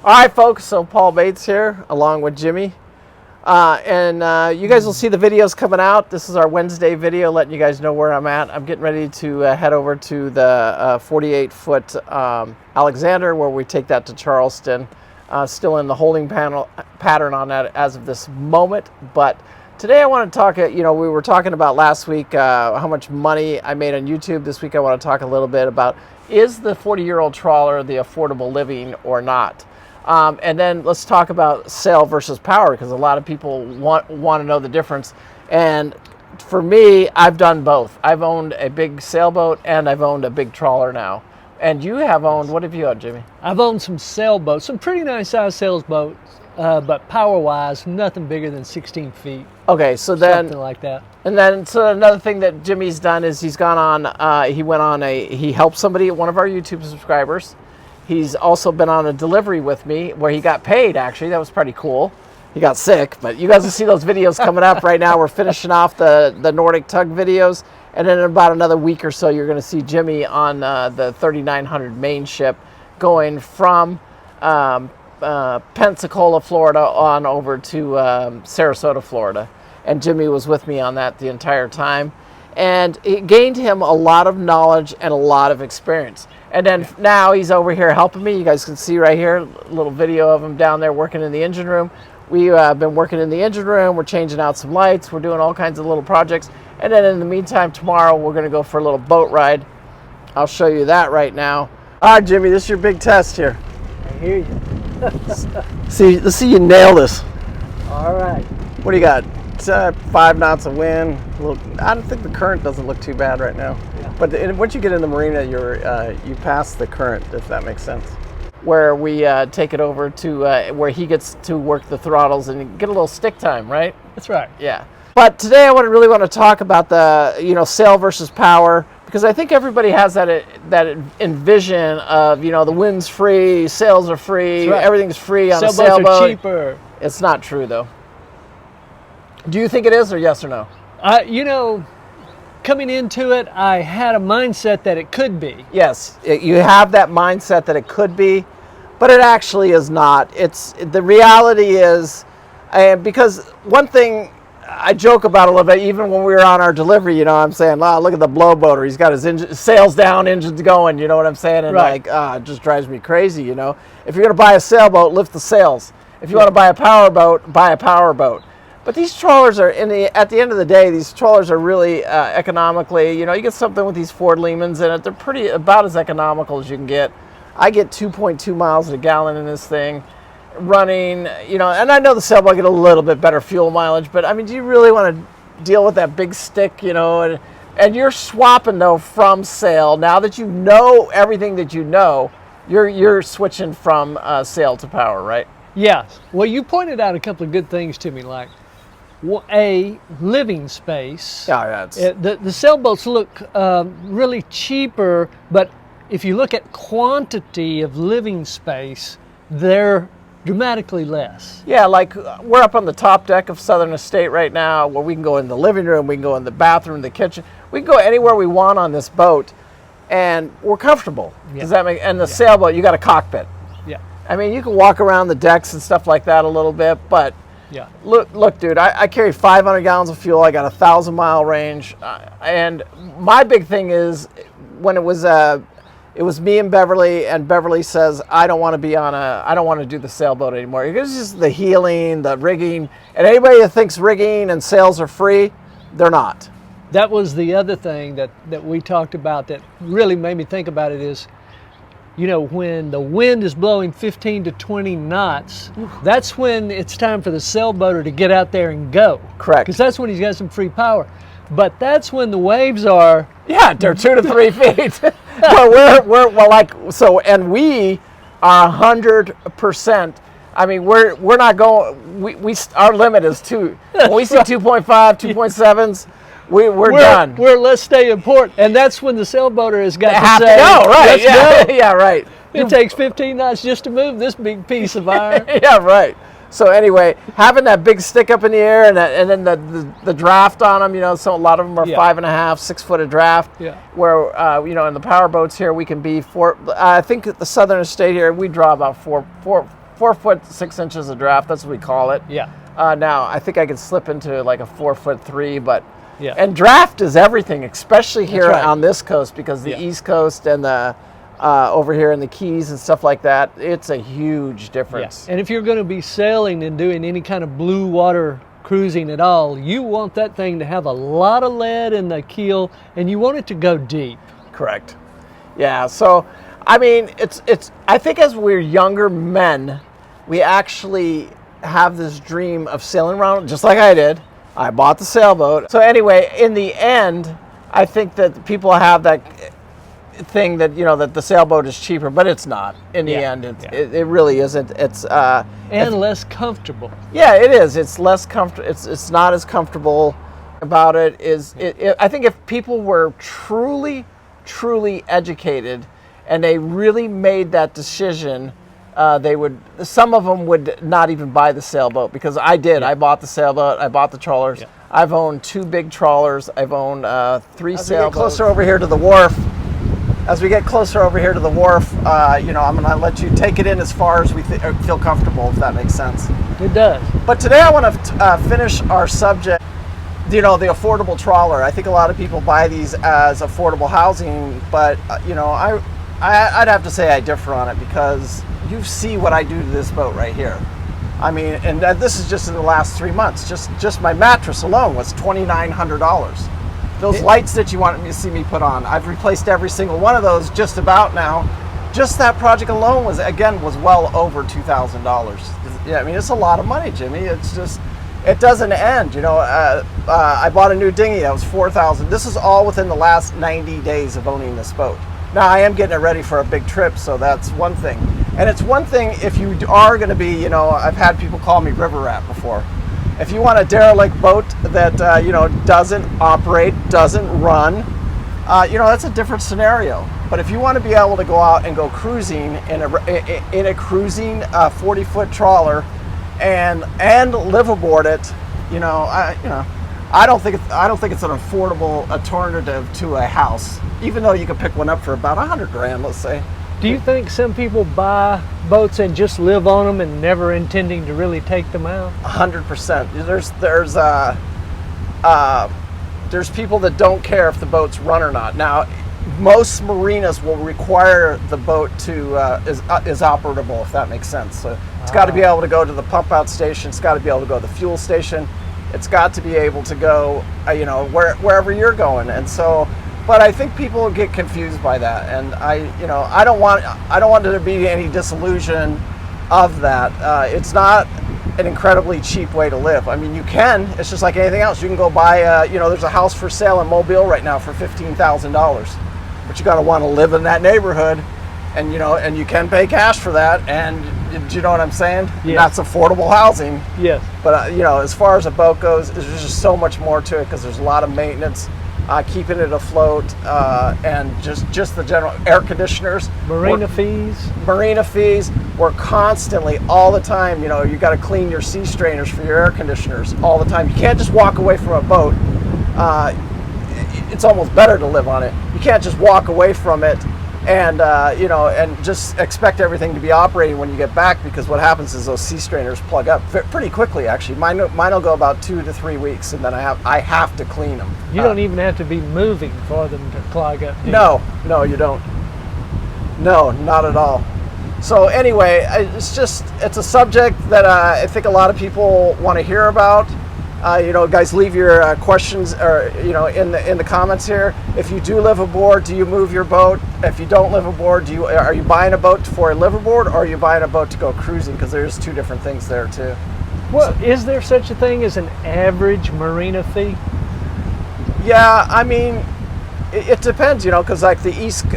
All right, folks, so Paul Bates here, along with Jimmy. You guys will see the videos coming out. This is our Wednesday video, letting you guys know where I'm at. I'm getting ready to head over to the 48-foot Alexander, where we take that to Charleston. Still in the holding pattern on that as of this moment. But today I want to talk, we were talking about last week how much money I made on YouTube. This week I want to talk a little bit about, is the 40-year-old trawler the affordable living or not? And then let's talk about sail versus power, because a lot of people want to know the difference. And for me, I've done both. I've owned a big sailboat and I've owned a big trawler now. And you have owned, what have you owned, Jimmy? I've owned some sailboats, some pretty nice sized sailboats, but power-wise, nothing bigger than 16 feet. Okay, so then something like that. And then, so another thing that Jimmy's done is he's gone on. He helped somebody, one of our YouTube subscribers. He's also been on a delivery with me where he got paid. Actually, that was pretty cool. He got sick, but you guys will see those videos coming up right now. We're finishing off the Nordic tug videos. And then in about another week or so, you're going to see Jimmy on the 3900 main ship going from Pensacola, Florida on over to Sarasota, Florida. And Jimmy was with me on that the entire time. And it gained him a lot of knowledge and a lot of experience. And then now he's over here helping me. You guys can see right here, a little video of him down there working in the engine room. We've been working in the engine room. We're changing out some lights. We're doing all kinds of little projects. And then in the meantime, tomorrow, we're going to go for a little boat ride. I'll show you that right now. All right, Jimmy, this is your big test here. I hear you. Let's see you nail this. All right. What do you got? 5 knots of wind. I don't think the current doesn't look too bad right now. Yeah. But once you get in the marina, you pass the current, if that makes sense. Where we take it over to where he gets to work the throttles and get a little stick time, right? That's right. Yeah. But today I really want to talk about the sail versus power, because I think everybody has that envision of the wind's free, sails are free, right. Everything's free on a sailboat. Sailboats are cheaper. It's not true though. Do you think it is, or yes or no? Coming into it, I had a mindset that it could be. Yes, you have that mindset that it could be, but it actually is not. The reality is, because one thing I joke about a little bit, even when we were on our delivery, I'm saying, look at the blowboater. He's got his sails down, engines going, you know what I'm saying? And right. It just drives me crazy, If you're going to buy a sailboat, lift the sails. If you want to buy a powerboat, buy a powerboat. But these trawlers are, at the end of the day, these trawlers are really economically, you get something with these Ford Lehmans in it. They're about as economical as you can get. I get 2.2 miles a gallon in this thing running, and I know the sailboat get a little bit better fuel mileage, but do you really want to deal with that big stick, and you're swapping though from sail. Now that you know everything that you're switching from sail to power, right? Yes. Well, you pointed out a couple of good things to me, like a living space. Yeah, the sailboats look really cheaper, but if you look at quantity of living space, they're dramatically less. Yeah, like we're up on the top deck of Southern Estate right now, where we can go in the living room, we can go in the bathroom, the kitchen, we can go anywhere we want on this boat, and we're comfortable. Yeah. Does that make? And the sailboat, you got a cockpit. Yeah. You can walk around the decks and stuff like that a little bit, but yeah. Look, dude, I carry 500 gallons of fuel. I got a 1,000-mile range, and my big thing is when it was me and Beverly says I don't want to do the sailboat anymore. It's just the heeling, the rigging, and anybody that thinks rigging and sails are free, they're not. That was the other thing that we talked about that really made me think about it is, when the wind is blowing 15 to 20 knots, that's when it's time for the sailboater to get out there and go. Correct. Because that's when he's got some free power. But that's when the waves are... Yeah, they're 2 to 3 feet. Well, and we are 100%. We're not going... Our limit is 2. When we see 2.5, 2.7s, we're done. Let's stay in port, and that's when the sailboater has got to say, go, right? Let's go. Yeah, right. It takes 15 knots just to move this big piece of iron. Yeah, right. So anyway, having that big stick up in the air and then the draft on them, so a lot of them are 5.5, 6 foot of draft. Yeah. Where in the power boats here we can be I think at the Southern Estate here we draw about 4 foot 6 inches of draft. That's what we call it. Yeah. Now I think I could slip into like a 4'3", but Yeah. and draft is everything, especially here right. on this coast, because the East Coast and the over here in the Keys and stuff like that, it's a huge difference. And if you're going to be sailing and doing any kind of blue water cruising at all, you want that thing to have a lot of lead in the keel, and you want it to go deep. Correct. Yeah. So, I mean, it's. I think as we're younger men, we actually have this dream of sailing around, just like I did. I bought the sailboat. So anyway, in the end, I think that people have that thing that, you know, that the sailboat is cheaper, but it's not. In the end, it really isn't. It's and less comfortable. Yeah, it is. It's less comfortable. It's not as comfortable about it. I think if people were truly educated and they really made that decision, they would. Some of them would not even buy the sailboat, because I did. I bought the sailboat. I bought the trawlers. I've owned 2 big trawlers. I've owned 3 sailboats. As we get closer over here to the wharf, you know, I'm going to let you take it in as far as we feel comfortable, if that makes sense. It does. But today I want to finish our subject, you know, the affordable trawler. I think a lot of people buy these as affordable housing, but, you know, I'd have to say I differ on it, because you see what I do to this boat right here. I mean, and this is just in the last 3 months. Just my mattress alone was $2,900. Those lights that you wanted me to see me put on, I've replaced every single one of those just about now. Just that project alone was well over $2,000. Yeah, I mean, it's a lot of money, Jimmy. It's just, it doesn't end. You know, I bought a new dinghy that was $4,000. This is all within the last 90 days of owning this boat. Now, I am getting it ready for a big trip, so that's one thing. And it's one thing if you are going to be, you know, I've had people call me river rat before. If you want a derelict boat that, you know, doesn't operate, doesn't run, you know, that's a different scenario. But if you want to be able to go out and go cruising in a cruising 40-foot trawler and live aboard it, you know, I don't think it's an affordable alternative to a house, even though you could pick one up for about $100,000, let's say. Do you think some people buy boats and just live on them and never intending to really take them out? 100%. There's people that don't care if the boats run or not. Now, most marinas will require the boat to is operable, if that makes sense. So it's got to be able to go to the pump out station. It's got to be able to go to the fuel station. It's got to be able to go, you know, wherever you're going. And so, but I think people get confused by that, and I don't want there to be any disillusion of that. It's not an incredibly cheap way to live. I mean, you can. It's just like anything else. You can go buy, you know, there's a house for sale in Mobile right now for $15,000, but you got to want to live in that neighborhood, and you know, and you can pay cash for that. And do you know what I'm saying? Yes. That's affordable housing. Yes. But you know, as far as a boat goes, there's just so much more to it, because there's a lot of maintenance. Keeping it afloat, and just the general air conditioners, marina fees. We're constantly, all the time. You know, you got to clean your sea strainers for your air conditioners all the time. You can't just walk away from a boat. It's almost better to live on it. You can't just walk away from it and you know, and just expect everything to be operating when you get back, because what happens is those sea strainers plug up pretty quickly. Actually, mine will go about 2 to 3 weeks, and then I have to clean them. You don't even have to be moving for them to clog up. No, you don't. No, not at all. So anyway, it's a subject that I think a lot of people want to hear about. You know, guys, leave your questions, or you know, in the comments here. If you do live aboard, do you move your boat? If you don't live aboard, are you buying a boat for a live aboard, or are you buying a boat to go cruising? Because there's 2 different things there too. Well, is there such a thing as an average marina fee? Yeah, I mean, it depends, you know, because like the East,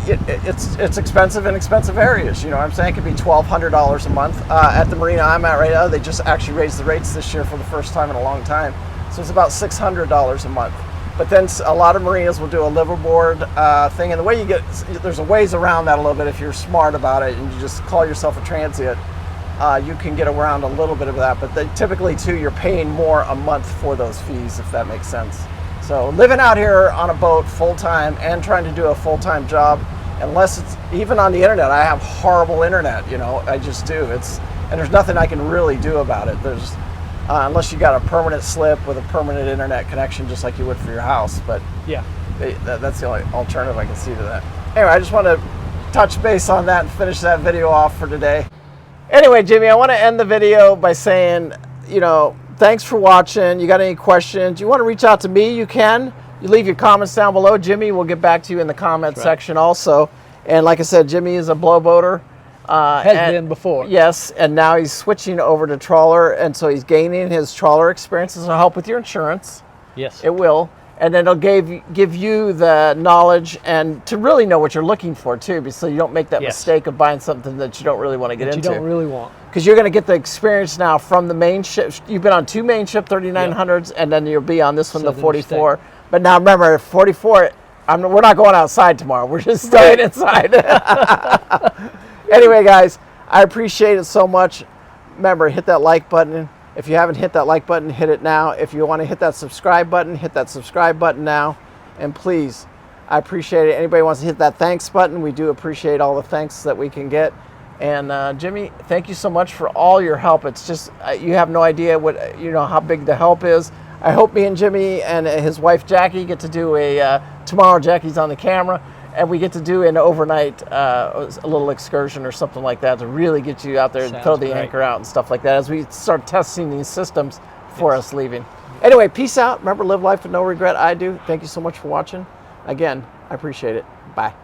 it's expensive in expensive areas. You know what I'm saying? It could be $1,200 a month. At the marina I'm at right now, they just actually raised the rates this year for the first time in a long time. So it's about $600 a month. But then a lot of marinas will do a liveaboard thing, and the way there's a ways around that a little bit if you're smart about it, and you just call yourself a transient. You can get around a little bit of that, but typically too, you're paying more a month for those fees, if that makes sense. So living out here on a boat full time and trying to do a full time job, unless it's even on the internet. I have horrible internet, you know, I just do. And there's nothing I can really do about it. There's unless you got a permanent slip with a permanent internet connection, just like you would for your house. But Yeah. that's the only alternative I can see to that. Anyway, I just want to touch base on that and finish that video off for today. Anyway, Jimmy, I want to end the video by saying, you know, thanks for watching. You got any questions? You want to reach out to me, you can. You leave your comments down below. Jimmy will get back to you in the comment section also. And like I said, Jimmy is a blowboater. Has been before. Yes, and now he's switching over to trawler, and so he's gaining his trawler experience. This will help with your insurance. Yes. It will. And then it'll give you the knowledge and to really know what you're looking for too, so you don't make that mistake of buying something that you don't really want to get into. You don't really want. Because you're going to get the experience now from the main ship. You've been on 2 main ship 3900s, and then you'll be on this one, the 44. But now remember, 44, we're not going outside tomorrow. We're just staying inside. Anyway, guys, I appreciate it so much. Remember, hit that like button. If you haven't hit that like button, hit it now. If you want to hit that subscribe button, hit that subscribe button now. And please, I appreciate it. Anybody wants to hit that thanks button, we do appreciate all the thanks that we can get. And Jimmy, thank you so much for all your help. It's just, you have no idea what, you know, how big the help is. I hope me and Jimmy and his wife Jackie get to do tomorrow Jackie's on the camera, and we get to do an overnight, a little excursion or something like that to really get you out there and throw the anchor out and stuff like that as we start testing these systems for us leaving. Anyway, peace out. Remember, live life with no regret. I do. Thank you so much for watching. Again, I appreciate it. Bye.